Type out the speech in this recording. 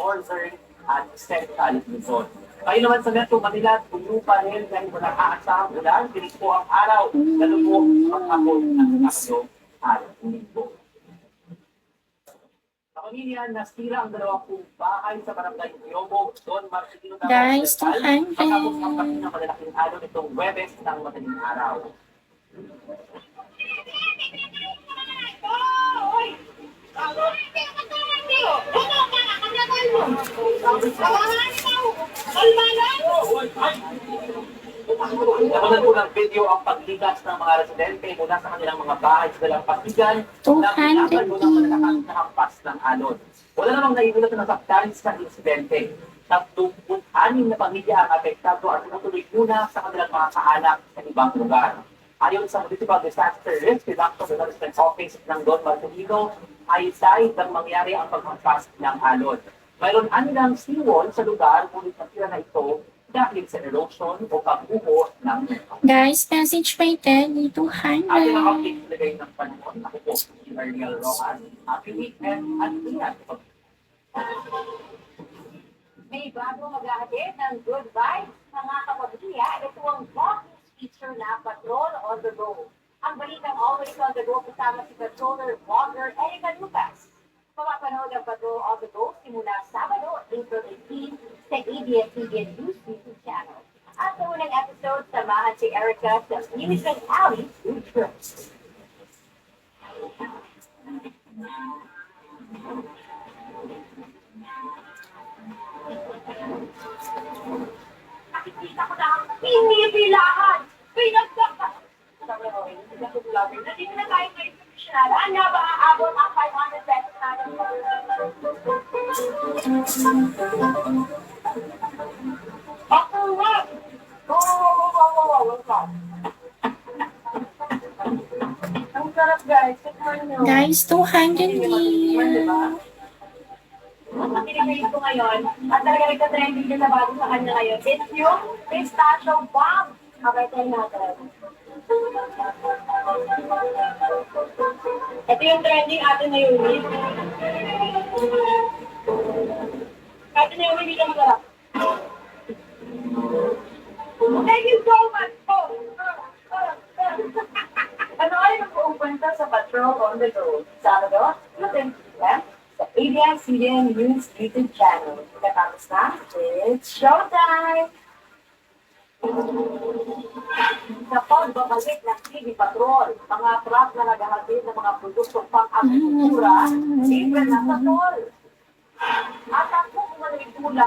northern at central Luzon. Kayo naman sa Metro Manila, tuyo pa rin dahil walang aasahang ulan. Pinis po ang araw, lalo po maghapon ng Sabado at Linggo. Sa pamilya, nasira ang 20 bahay sa barangay Yobo, Don Marcelino Guys, Pagkabos 200. ang pinakamalaking alon itong Webes ng madaling araw. Nakunan po ng video ang pagligas ng mga residente mula sa kanilang mga bahay sa dalang pasigan na pinakal mo ng malalakas na hampas ng alon. Wala namang naiulat na nasaktan sa insidente. 36 na pamilya ang apektado at natuloy muna sa kanilang mga kaanak sa ibang lugar. Ayon sa Municipal Disaster Risk Reduction Management Office ng Don Marcelino, ay dahil nang mangyari ang paghampas ng alon. Mayroon anilang seawall sa lugar, ngunit nasira na ito dahil sa erosion o pagbuho ng Guys, message by Teddy, ating 200. ang update nilagay ng panahon. Ako po, si Ariel Rojas. Happy weekend at ingat. May bago maghahatid ng good vibes, mga kapamilya. Ito ang walking feature na Patrol on the Go. Ang balitang always on the go kasama si Patroller Vlogger Erica Lucas. Mapapanood ang Patrol on the Go simula Sabado, April 18 sa ABS-CBN News YouTube channel. At sa unang episode, samahan si Erica sa News and Alley Food Trip. Nakikita ko na ang pinipilahan. Pinagkaka... Sabi mo, hindi na ito vlogger. Nandito na tayo ngayon sa professional. Ano ba aabot ang 500 pesos natin? Ako nga! Wow. Ang sarap guys. Tikman nyo. Guys, 200 Diba? din. Ang pinipili ko ngayon, at talaga nagka-trending din na bago sa kanya ngayon, it's yung pistachio bomb. Okay, try natin. Ito yung trending atin na yun. Atin na yun, hindi na masarap. Thank you so much po! Ano ay mag-open ka sa Patrol on the Go? Sabado, Lutin, sa ABS-CBN News YouTube channel. Katapos na, it's showtime! Sa pagbabalik ng TV Patrol, mga truck na naghahatid ng mga produktong pang-agrikultura, libre na sa toll.